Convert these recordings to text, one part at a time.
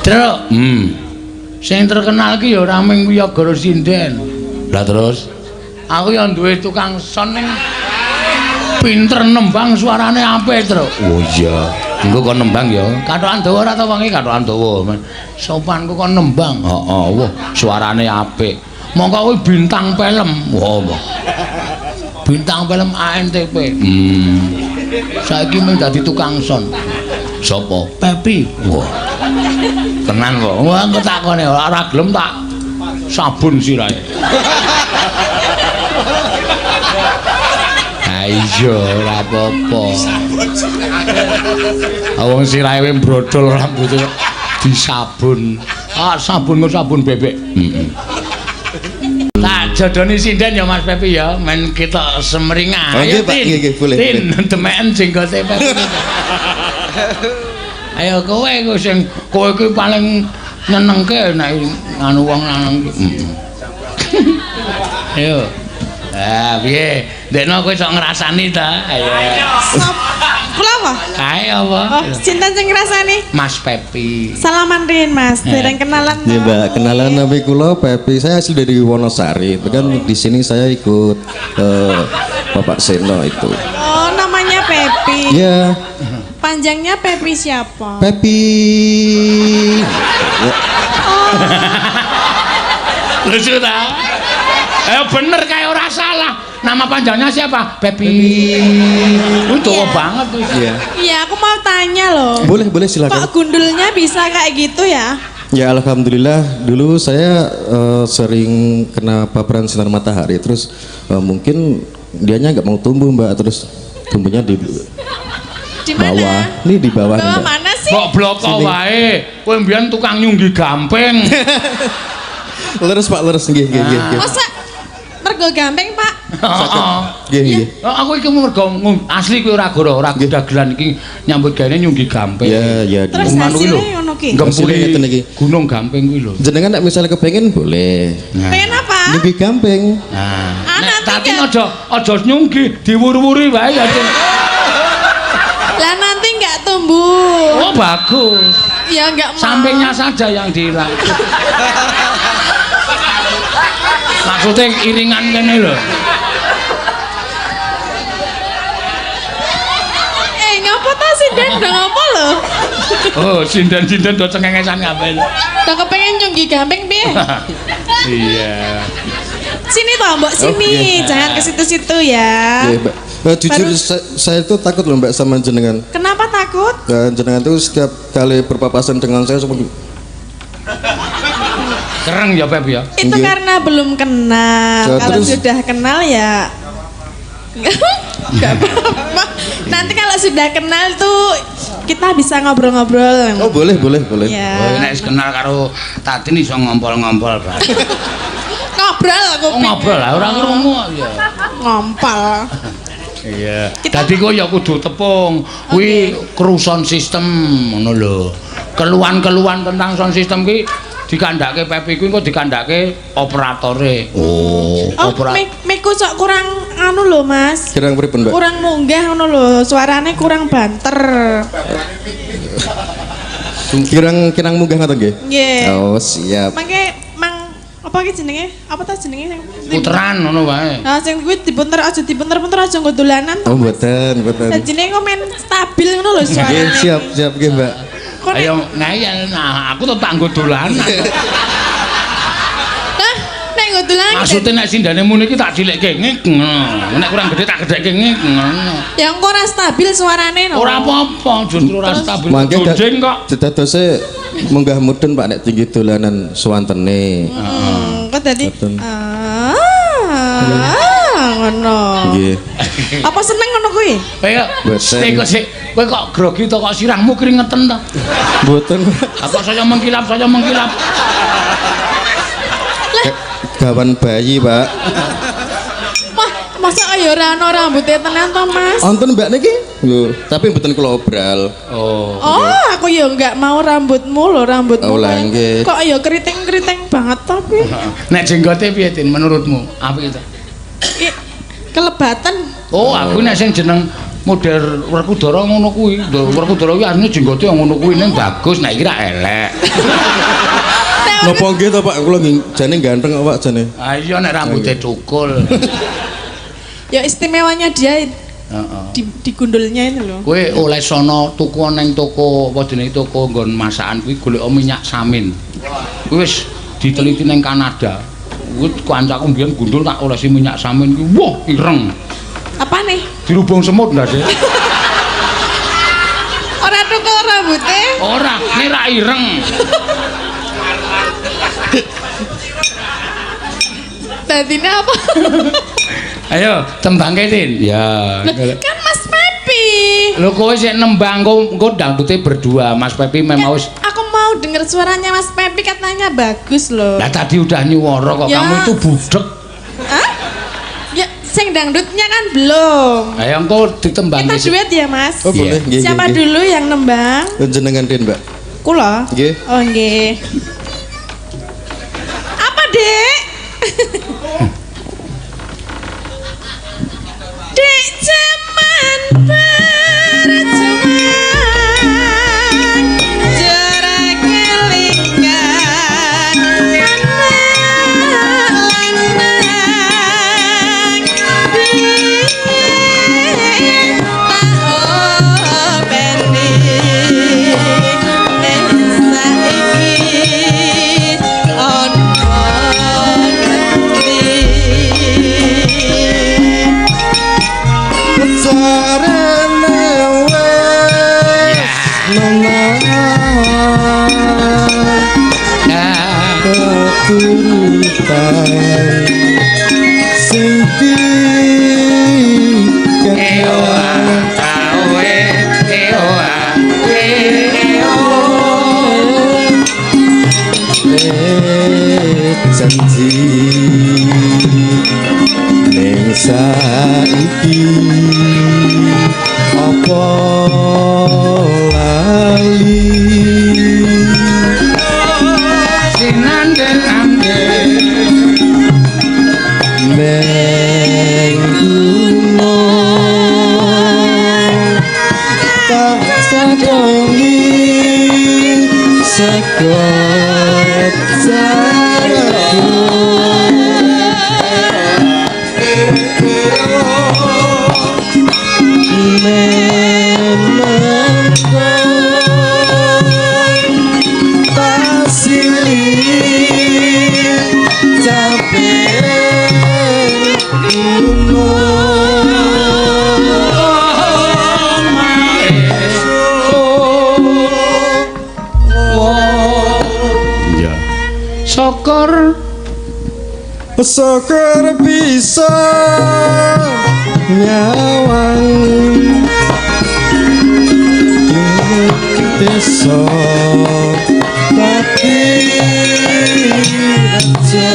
Truk. Sing terkenal ki ya ora mung Wiyagara Sinden. Lah terus aku ya duwe tukang son ning pinter nembang suarane apik, Truk. Oh iya. Engko kon nembang ya. Kathokan dawa ora ta wong iki kathokan dawa. Sopan kok kon nembang. Heeh, wah suarane apik. Mongko kuwi bintang film. Wah. Bintang film ANTP. Saiki mung dadi tukang son. Sopo? Pepi. Wah. Tenan kok. Wah, engko takone ora gelem tak sabun sirahe. Iya, ora apa-apa. Wong sirahe brodol rambute disabun. Ah, sabun kok sabun bebek. Tak jodoni sinden ya Mas Pepi ya, men kita semringah. Ayo Pak, boleh. Tin, demeken jenggote Pepi. Ayo kowe sing kowe iki paling nyenengke nek anu wong lanang iki. Ayo. Ah, piye? Dekno kowe sok ngrasani ta? Ayo. Kula apa? Ayo apa? Oh, sinten sing ngrasani? Mas Pepi. Salaman rin Mas, dereng kenalan. Ya Mbak, kenalan nama kula Pepi. Saya asli dari Wonosari. Itu kan di sini saya ikut Bapak Seno itu. Oh, namanya Pepi. Iya. Panjangnya Pepi siapa? Pepi. Ya. Lucu ta? Bener kayak ora salah. Nama panjangnya siapa? Pepi. Tua banget tuh. Iya. Iya, aku mau tanya loh. Boleh silakan. Kok gundulnya bisa kayak gitu ya? Ya alhamdulillah dulu saya sering kena paparan sinar matahari terus mungkin dianya nggak mau tumbuh Mbak terus tumbuhnya di bawah. Nih di bawah. Bawah mana sih? Kok blok wae. Kowe mbiyen tukang nyunggi gamping. Leres Pak, leres nggih. Masa mergo gamping Pak? Nggih. Aku iki mergo asli kuwi ora dagelan iki nyambut gawe nyunggi gamping. Ya. Terus hasilnya ngono ki? Gempuri Gunung Gamping kuwi lho. Jenengan nek misalnya kepengen boleh. Pengen apa? Nyunggi gamping. Nek tapi aja nyunggi, diwur-wuri wae ya. Lah nanti nggak tumbuh. Oh bagus. Ya nggak mau. Sampingnya saja yang dihilang. Maksudnya iringan kene lho. Ngapa ta sinden udah ngapa lho? Oh, sinden-sinden do cengengesan kabeh. Udah kepengen nyunggi gamping piye? Iya. Sini toh Mbok sini, jangan ke situ-situ ya. Iya, Mbak. Jujur saya itu takut loh Mbak sama jenengan. Kenapa takut? Jenengan itu setiap kali berpapasan dengan saya seperti Kereng ya Pep ya. Itu karena belum kenal. Ya, kalau terus? sudah kenal ya nggak apa-apa. Nanti kalau sudah kenal tuh kita bisa ngobrol-ngobrol. Oh boleh. Ya. Oh, nek kenal karo Tatin iso ngompol-ngompol, Pak. Ngobrol aku. Oh, ngobrol lah ora krungu ya. Ngompol. Iya. Dadi kok ya kudu tepung. Kuwi keruson sistem ngono lho. Keluhan-keluhan tentang sound system ki dikandhake Pepi kuwi kok dikandhake operatore. Oh, miku sok kurang anu lho Mas. Kirang pripun Mbak? Kurang munggah ngono lho, suarane kurang banter. Kirang munggah ngoten nggih? Nggih. Oh, siap. Mangke apa ki jenenge? Apa ta jenenge sing puteran ngono wae. Nah, sing kuwi dipunter aja aja nggo dolanan. Oh, mboten. Sajine kok men stabil ngono lho Nggih, suarane. siap nggih Mbak. Ayo ngayal, nah aku tetep nggo dolanan. Hah? Nek nggo dolanan. Maksudnya nek sindane muni iki tak cilekke ngik ngono. Nek kurang gede tak gedhekke ngik ngono. Ya engko ora stabil suarane no. Ora apa-apa, justru ora stabil. Mangke Jonjing kok. dadose munggah mudhun Pak nek tinggi dolanan suwantene. Kok dadi ngono. Nggih. Apa seneng ngono kuwi? Ayo, sik. Kowe kok grogi to kok sirahmu keringetan to? Mboten. Apa saya mengkilap? Gawan bayi, Pak. Wah, masa ayo ora ana rambutnya tenan to, Mas? Wonten Mbak niki? Yo, tapi mboten kula obral. Oh. Oh, aku ya enggak mau rambutmu lho, rambutmu. Oh, lah nggih. Kok ya keriting-keriting banget tapi. Nek jenggote piye, Tin, menurutmu? Apik to? Kelebatan. Oh, aku nek sing jeneng model Werkudara ngono kuwi. Werkudara kuwi asline jenggote ngono kuwi ning bagus, nek iki ra elek. Napa nggih to Pak, kula jane ganteng kok Pak jane. Ah iya nek rambutnya cukul. Ya istimewanya dia di gundulnya itu loh. Kowe oleh sono tuku nang toko apa jenenge toko nggon masakan kuwi golek minyak samin. Kuwi wis diteliti nang Kanada. Kuwi kancaku mbiyen gundul tak olesi minyak samin kuwi wah ireng. Apa nih? Dirubung semut ndak, Dek? Ora tuku rambutnya. Ora, nek ra ireng. Dadine apa? Ayo, tembangke, Tin. Ya. Kan Mas Pepi. Lho kowe sik nembang engko dangdute berdua, Mas Pepi memang wis. Aku mau denger suaranya Mas Pepi katanya bagus loh. Lah tadi udah nyuwara kok Ya. kamu itu budek. Hah? Ya, sing dangdutnya kan belum. Ayo engko ditembangke. Kita duet ya, Mas. Oh boleh, nggih. Siapa dulu yang nembang? Jenengan Den, Mbak. Kula. Nggih. Oh, nggih. Apa, Dek? Dek zaman berjuang jarak kelingan lanang tak openi saiki ono janji ning saiki apa lali Sinandel-andel neng gunung tak sadongi sekot jaraku Sokor Sokor bisa nyawang desa tapi raja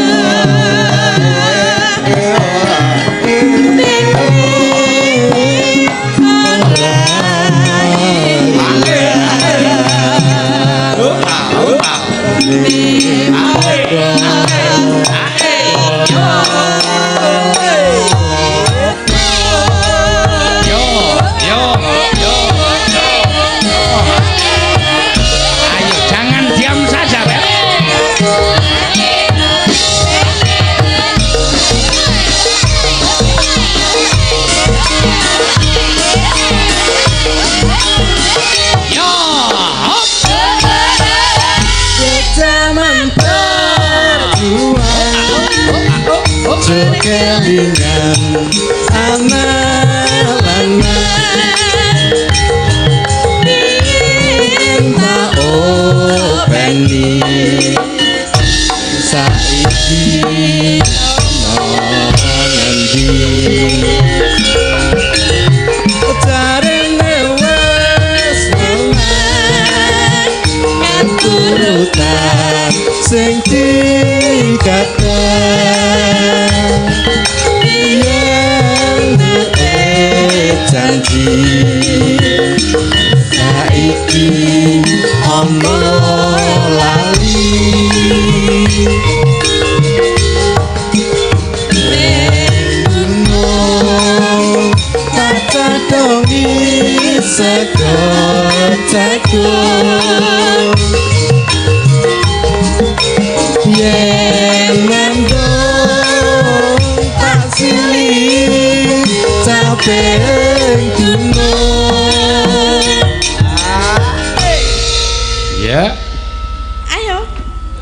Ayo jangan diam saja, Beb. Yo, hop. zaman berjuang kelingan anak-anak minta openi saiki ngendi carane wes melang turutan sing dikatakan yen janji saiki ono lali gunung tata dongi sekot jagung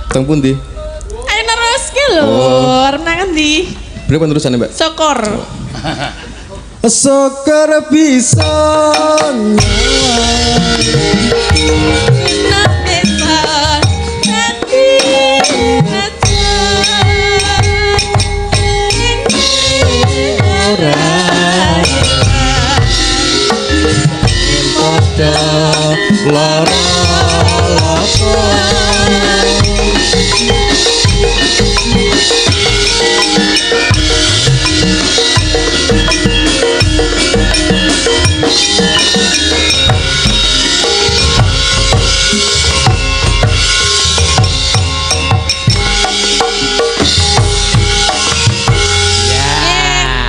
Teng pundi? Ayo neruske lho, arep nang endi? Berapa terusannya, Mbak? Syukur. Syukur bisa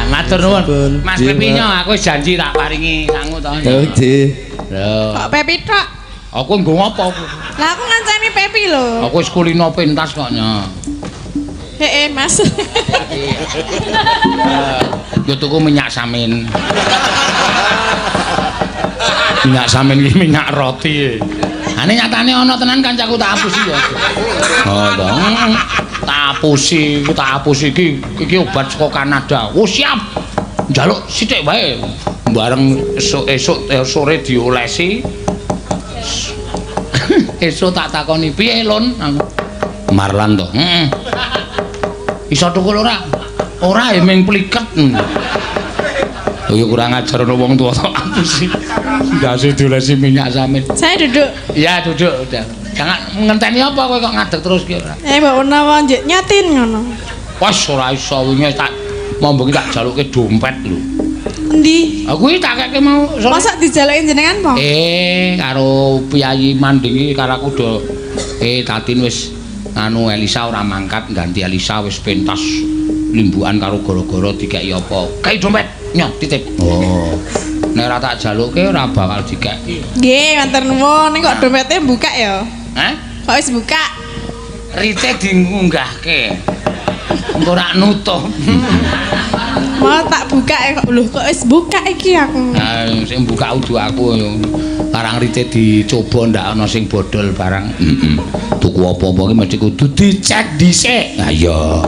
Matur nuwun. Mas Pepinyo aku wis janji tak paringi sangu to. Oke. Lho. Kok Pepi tok? Aku nggo ngopo aku? Lah aku ngancani Pepi lho. Aku wis kulino pentas kok nya. Mas. Yo tuku minyak samin. Minyak samin iki minyak roti. Ane nyatane ana tenan kancaku tak apusi ya. Oh, to. Tak apusi iki obat saka Kanada. Oh, siap. Njaluk sithik wae. Bareng esuk sore diolesi. Esuk tak takoni piye Lon? Marlan to. Heeh. Iso tukul ora? Ora emeng pliket. Oh ya kurang ajar ana wong tuwa tok apusi. Ndase diolesi minyak samin. Saya duduk. Iya, duduk udah. Jangan ngenteni apa kowe kok ngadeg terus ki ora. Mbak Unawa njek nyatin ngono. Wes ora iso wingi tak mombongi tak jaluke dompet lho. Endi? Aku iki tak keke mau Masa dijalukin jenengan, Pong? Karo Piyayi Manding iki karo aku do Tatin wis anu Elisa ora mangkat ganti Elisa wis pentas limbukan karo gara-gara dikeki apa. Kae dompet nyot titip. Oh. Nek ora tak jaluke ora bakal dikeki. Nggih, matur nuwun. Ning kok dompete buka ya? Hah? Kok wis buka? Rite diunggahke. Engko ora nutup. Mau tak buka ya kok lho kok wis buka iki aku. Nah, sing buka udu aku karang rite dicoba ndak ana sing bodol barang. Tuku apa-apa ki mesti kudu dicek dhisik. Nah iya.